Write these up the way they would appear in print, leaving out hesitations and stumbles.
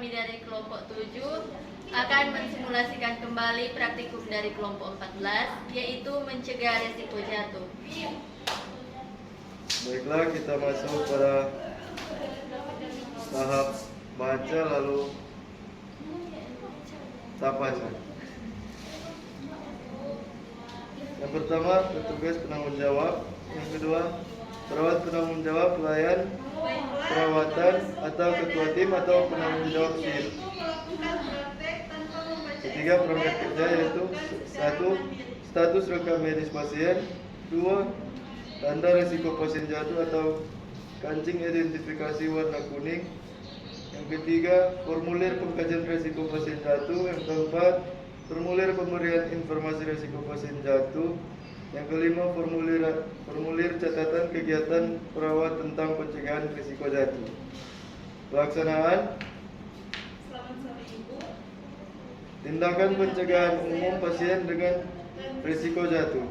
kami dari kelompok 7 akan mensimulasikan kembali praktikum dari kelompok 14, yaitu mencegah resiko jatuh. Baiklah, kita masuk pada tahap baca lalu tapasan. Yang pertama, petugas penanggung jawab. Yang kedua, perawat penanggung jawab, pelayan perawatan atau ketua tim atau penanggung jawab SIR. Ketiga, perangkat kerja, yaitu 1. Status rekam medis pasien. 2. Tanda resiko pasien jatuh atau kancing identifikasi warna kuning. Yang ketiga, formulir pengkajian resiko pasien jatuh. Yang keempat, formulir pemberian informasi resiko pasien jatuh. Yang kelima, formulir catatan kegiatan perawat tentang pencegahan risiko jatuh. Pelaksanaan. Selamat sore Ibu. Tindakan pencegahan umum pasien dengan risiko jatuh.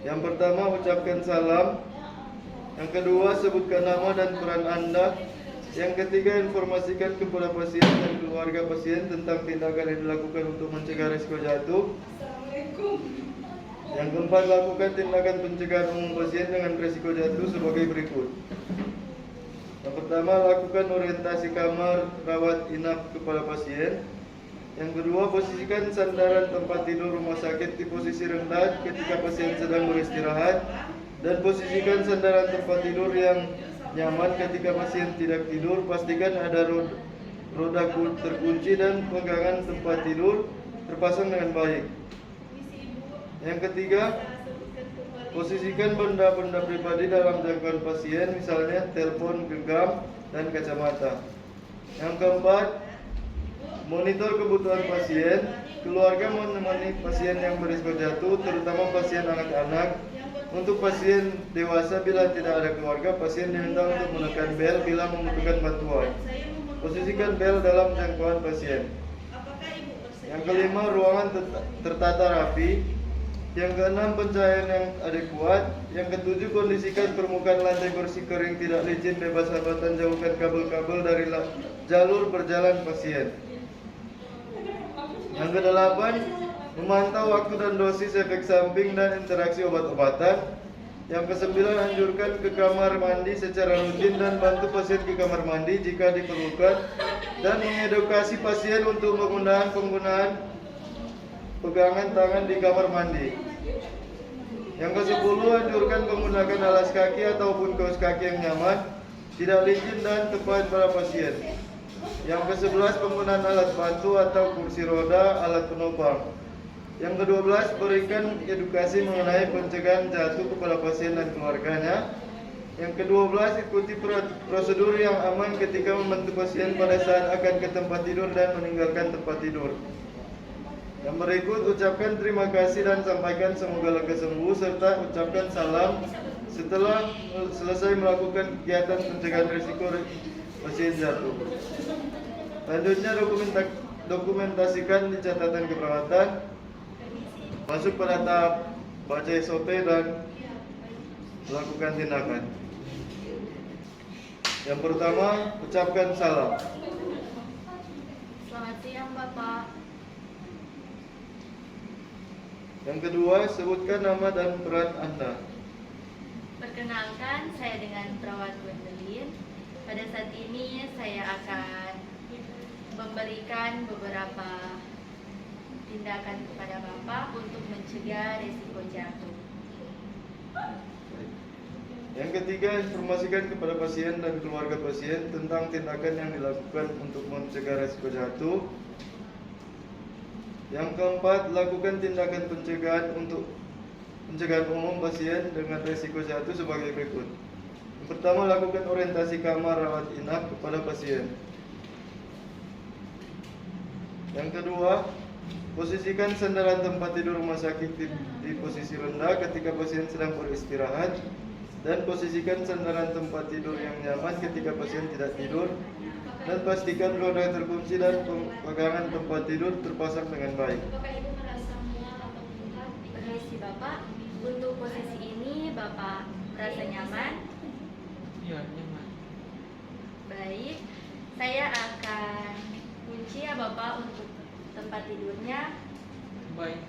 Yang pertama, ucapkan salam. Yang kedua, sebutkan nama dan peran Anda. Yang ketiga, informasikan kepada pasien dan keluarga pasien tentang tindakan yang dilakukan untuk mencegah risiko jatuh. Assalamualaikum. Yang keempat, lakukan tindakan pencegahan umum pasien dengan risiko jatuh sebagai berikut. Yang pertama, lakukan orientasi kamar rawat inap kepada pasien. Yang kedua, posisikan sandaran tempat tidur rumah sakit di posisi rendah ketika pasien sedang beristirahat, dan posisikan sandaran tempat tidur yang nyaman ketika pasien tidak tidur. Pastikan ada roda terkunci dan pegangan tempat tidur terpasang dengan baik. Yang ketiga, posisikan benda-benda pribadi dalam jangkauan pasien, misalnya telepon genggam dan kacamata. Yang keempat, monitor kebutuhan pasien. Keluarga menemani pasien yang berisiko jatuh, terutama pasien anak-anak. Untuk pasien dewasa, bila tidak ada keluarga, pasien diminta untuk menekan bel bila membutuhkan bantuan. Posisikan bel dalam jangkauan pasien. Yang kelima, ruangan tertata rapi. Yang keenam, pencahayaan yang adekuat. Yang ketujuh, kondisikan permukaan lantai bersih, kering, tidak licin, bebas hambatan. Jauhkan kabel-kabel dari jalur berjalan pasien. Yang kedelapan, memantau waktu dan dosis efek samping dan interaksi obat-obatan. Yang kesembilan, anjurkan ke kamar mandi secara rutin dan bantu pasien ke kamar mandi jika diperlukan, dan mengedukasi pasien untuk menggunakan penggunaan pegangan tangan di kamar mandi. Yang ke-10, anjurkan menggunakan alas kaki ataupun kaos kaki yang nyaman, tidak licin dan tepat pada pasien. Yang ke-11, penggunaan alat bantu atau kursi roda, alat penopang. Yang ke-12, berikan edukasi mengenai pencegahan jatuh kepada pasien dan keluarganya. Yang ke-12, ikuti prosedur yang aman ketika membantu pasien pada saat akan ke tempat tidur dan meninggalkan tempat tidur. Yang berikut, ucapkan terima kasih dan sampaikan semoga lekas sembuh, serta ucapkan salam setelah selesai melakukan kegiatan pencegahan risiko pasien jatuh. Selanjutnya, dokumentasikan di catatan keperawatan. Masuk pada tahap baca SOP dan melakukan tindakan. Yang pertama, ucapkan salam. Selamat siang Bapak. Yang kedua, sebutkan nama dan peran Anda. Perkenalkan, saya dengan perawat Gwendolyn. Pada saat ini saya akan memberikan beberapa tindakan kepada Bapak untuk mencegah risiko jatuh. Yang ketiga, informasikan kepada pasien dan keluarga pasien tentang tindakan yang dilakukan untuk mencegah risiko jatuh. Yang keempat, lakukan tindakan pencegahan untuk pencegahan umum pasien dengan risiko jatuh sebagai berikut. Yang pertama, lakukan orientasi kamar rawat inap kepada pasien. Yang kedua, posisikan sandaran tempat tidur rumah sakit di posisi rendah ketika pasien sedang beristirahat, dan posisikan sandaran tempat tidur yang nyaman ketika pasien tidak tidur, dan pastikan roda terkunci dan pegangan tempat tidur terpasang dengan baik. Apakah Ibu merasa mual atau muntah? Permisi Bapak, untuk posisi ini Bapak merasa nyaman? Iya, nyaman. Baik, saya akan Bapak untuk tempat tidurnya. Baik.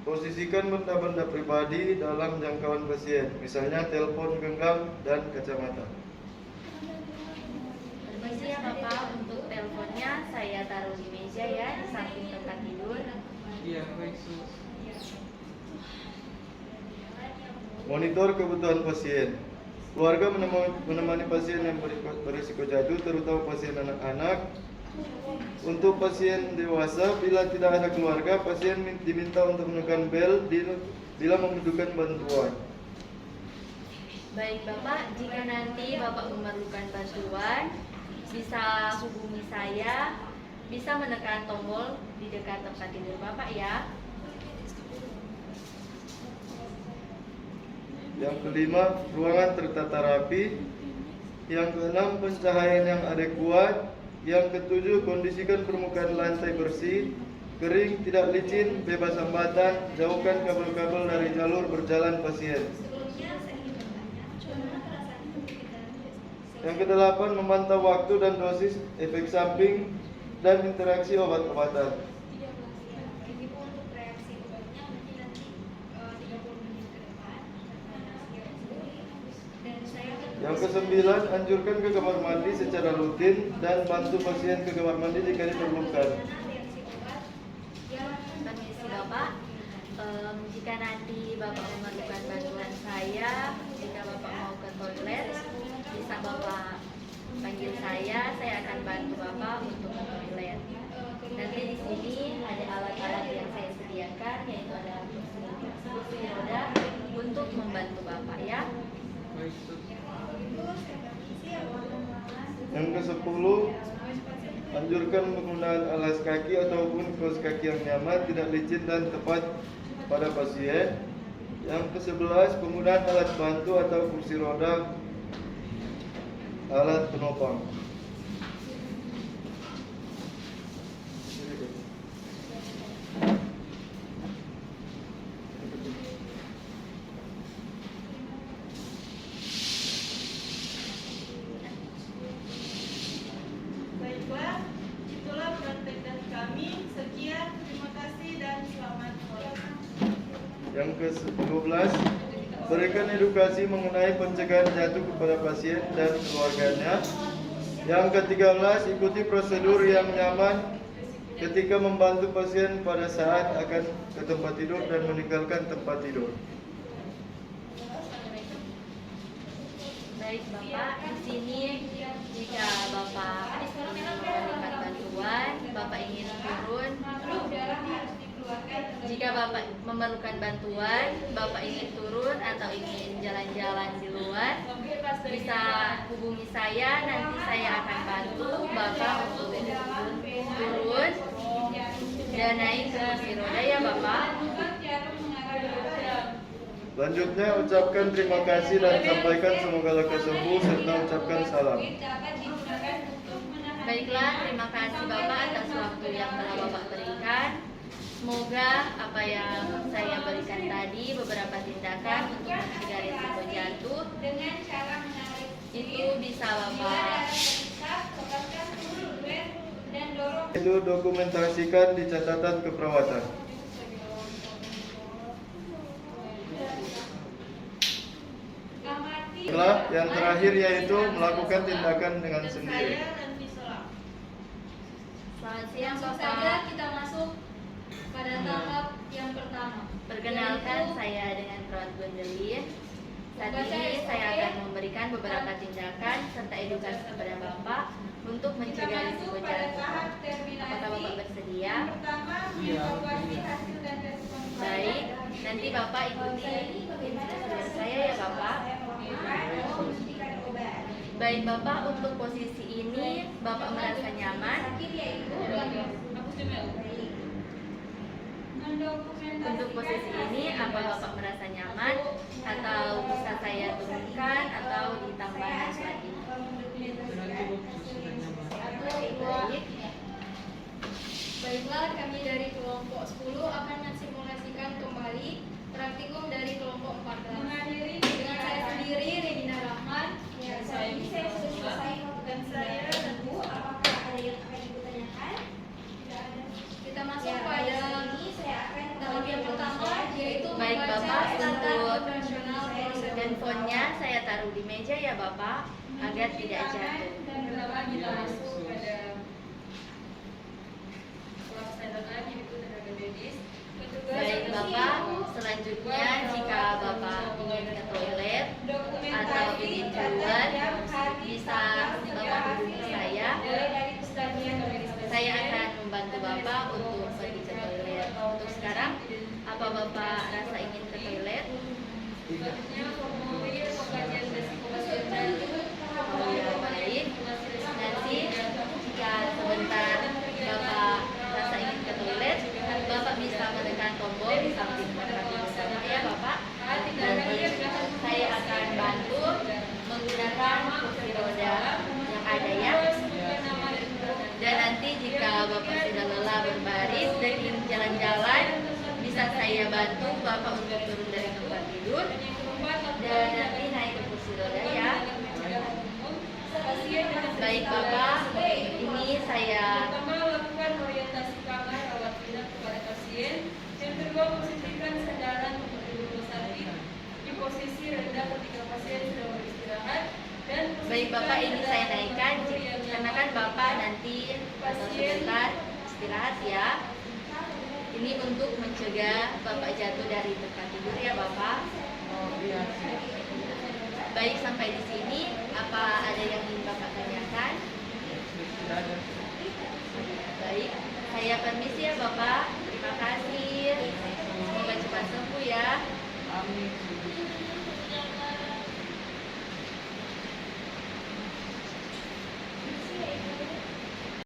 Posisikan benda-benda pribadi dalam jangkauan pasien, misalnya telepon genggam dan kacamata. Permisi ya Bapak, untuk teleponnya saya taruh di meja ya, di samping tempat tidur. Iya, baik, Sus. Monitor kebutuhan pasien. Keluarga menemani pasien yang berisiko jatuh, terutama pasien anak-anak. Untuk pasien dewasa, bila tidak ada keluarga, pasien diminta untuk menekan bel bila membutuhkan bantuan. Baik Bapak, jika nanti Bapak memerlukan bantuan, bisa hubungi saya, bisa menekan tombol di dekat tempat tidur Bapak ya. Yang kelima, ruangan tertata rapi. Yang keenam, pencahayaan yang adekuat. Yang ketujuh, kondisikan permukaan lantai bersih, kering, tidak licin, bebas hambatan. Jauhkan kabel-kabel dari jalur berjalan pasien. Yang kedelapan, memantau waktu dan dosis, efek samping, dan interaksi obat-obatan. Yang kesembilan, anjurkan ke kamar mandi secara rutin dan bantu pasien ke kamar mandi jika diperlukan. Permisi Bapak, jika nanti Bapak memerlukan bantuan saya, jika Bapak mau ke toilet, bisa Bapak panggil saya akan bantu Bapak untuk ke toilet. Nanti di sini ada alat-alat yang saya sediakan, yaitu ada kursi roda untuk membantu Bapak ya. Baik, Sus. Yang ke-10, anjurkan penggunaan alas kaki ataupun kaos kaki yang nyaman, tidak licin dan tepat pada pasien. Yang ke-11, penggunaan alat bantu atau kursi roda, alat penopang. Baiklah, itulah praktek dari kami. Sekian, terima kasih dan selamat sore. Yang ke-12, berikan edukasi mengenai pencegahan jatuh kepada pasien dan keluarganya. Yang ke-13, ikuti prosedur yang nyaman ketika membantu pasien pada saat akan ke tempat tidur dan meninggalkan tempat tidur. Baik Bapak, di sini jika Bapak ingin memberikan bantuan, Bapak ingin turun. Jika Bapak memerlukan bantuan, Bapak ingin turun atau ingin jalan-jalan di luar, bisa hubungi saya. Nanti saya akan bantu Bapak untuk turun dan naik ke kursi roda ya Bapak. Selanjutnya ucapkan terima kasih dan sampaikan semoga lekas sembuh serta ucapkan salam. Baiklah, terima kasih Bapak atas waktu yang telah Bapak berikan. Semoga apa yang saya berikan tadi, beberapa tindakan untuk mencegah risiko jatuh, Dengan cara menarik itu bisa Bapak dan dorong Itu dokumentasikan di catatan keperawatan. amati. Setelah yang terakhir yaitu melakukan tindakan dengan sendiri. Saya dan Misola. Selamat siang Langsung Bapak. saja kita masuk pada tahap yang pertama. Perkenalkan, saya dengan Perawat Gwendolyn. Saat ini saya akan memberikan beberapa tindakan serta edukasi kepada Bapak untuk Kita mencegah masuk risiko pada jatuh. tahap terminasi. Apakah Bapak bersedia? Yang pertama, mengevaluasi hasil dan respon. Baik, nanti Bapak ikuti instruksi dari saya ya Bapak. Baik Bapak, untuk posisi ini Bapak merasa nyaman? Untuk posisi ini, apa Bapak merasa nyaman atau bisa saya turunkan atau ditambah naik lagi? Sudah cukup, sudah nyaman. Baik. Baiklah, kami dari kelompok 10 akan mensimulasikan kembali praktikum dari kelompok 14. Menghadiri Dengan saya sendiri, Regina Rahman. Ya, saya sudah selesai. Dan saya Bu, apakah ada yang akan Ibu tanyakan? Tidak ada. Kita masuk Ya, pada ini saya akan tahap yang pertama, yaitu Baik, membaca Bapak, standar untuk operasional prosedur. handphonenya saya taruh di meja ya Bapak, agar tidak jatuh. Dan pertama kita masuk pada pelaksanaan yaitu tenaga medis. Petugas Baik atau Bapak, CEO, selanjutnya jika Bapak ingin ke toilet atau dokumentasi ingin catat keluar, jam, hari, bisa tanggal, Bapak hubungi hasil, saya. mulai dari stadion medis Saya akan membantu Bapak untuk pergi ke toilet. Untuk sekarang, apa Bapak rasa ingin ke toilet? Tidak. formulir pengkajian resiko Oh ya, baik. Nanti jika sebentar Bapak rasa ingin ke toilet, Bapak bisa menekan tombol di samping tempat tidur Bapak ya Bapak. Nanti saya akan bantu menggunakan kursi roda yang ada ya. Dan nanti jika Bapak sudah lelah berbaris dan ingin jalan-jalan, bisa saya bantu Bapak untuk turun dari tempat tidur dan nanti naik ke kursi roda ya. Baik Bapak, ini saya Pertama, lakukan orientasi kamar rawat inap kepada pasien. Yang kedua, posisikan sandaran untuk tidur sakit di posisi rendah ketika pasien sedang beristirahat. Dan Baik Bapak, ini saya naikkan karena kan Bapak nanti atau sebentar istirahat ya. Ini untuk mencegah Bapak jatuh dari tempat tidur ya Bapak. Oh iya. Baik, sampai di sini apa ada yang ingin Bapak tanyakan? Tidak ada. Baik, saya permisi ya Bapak. Terima kasih. Semoga cepat sembuh ya. Amin.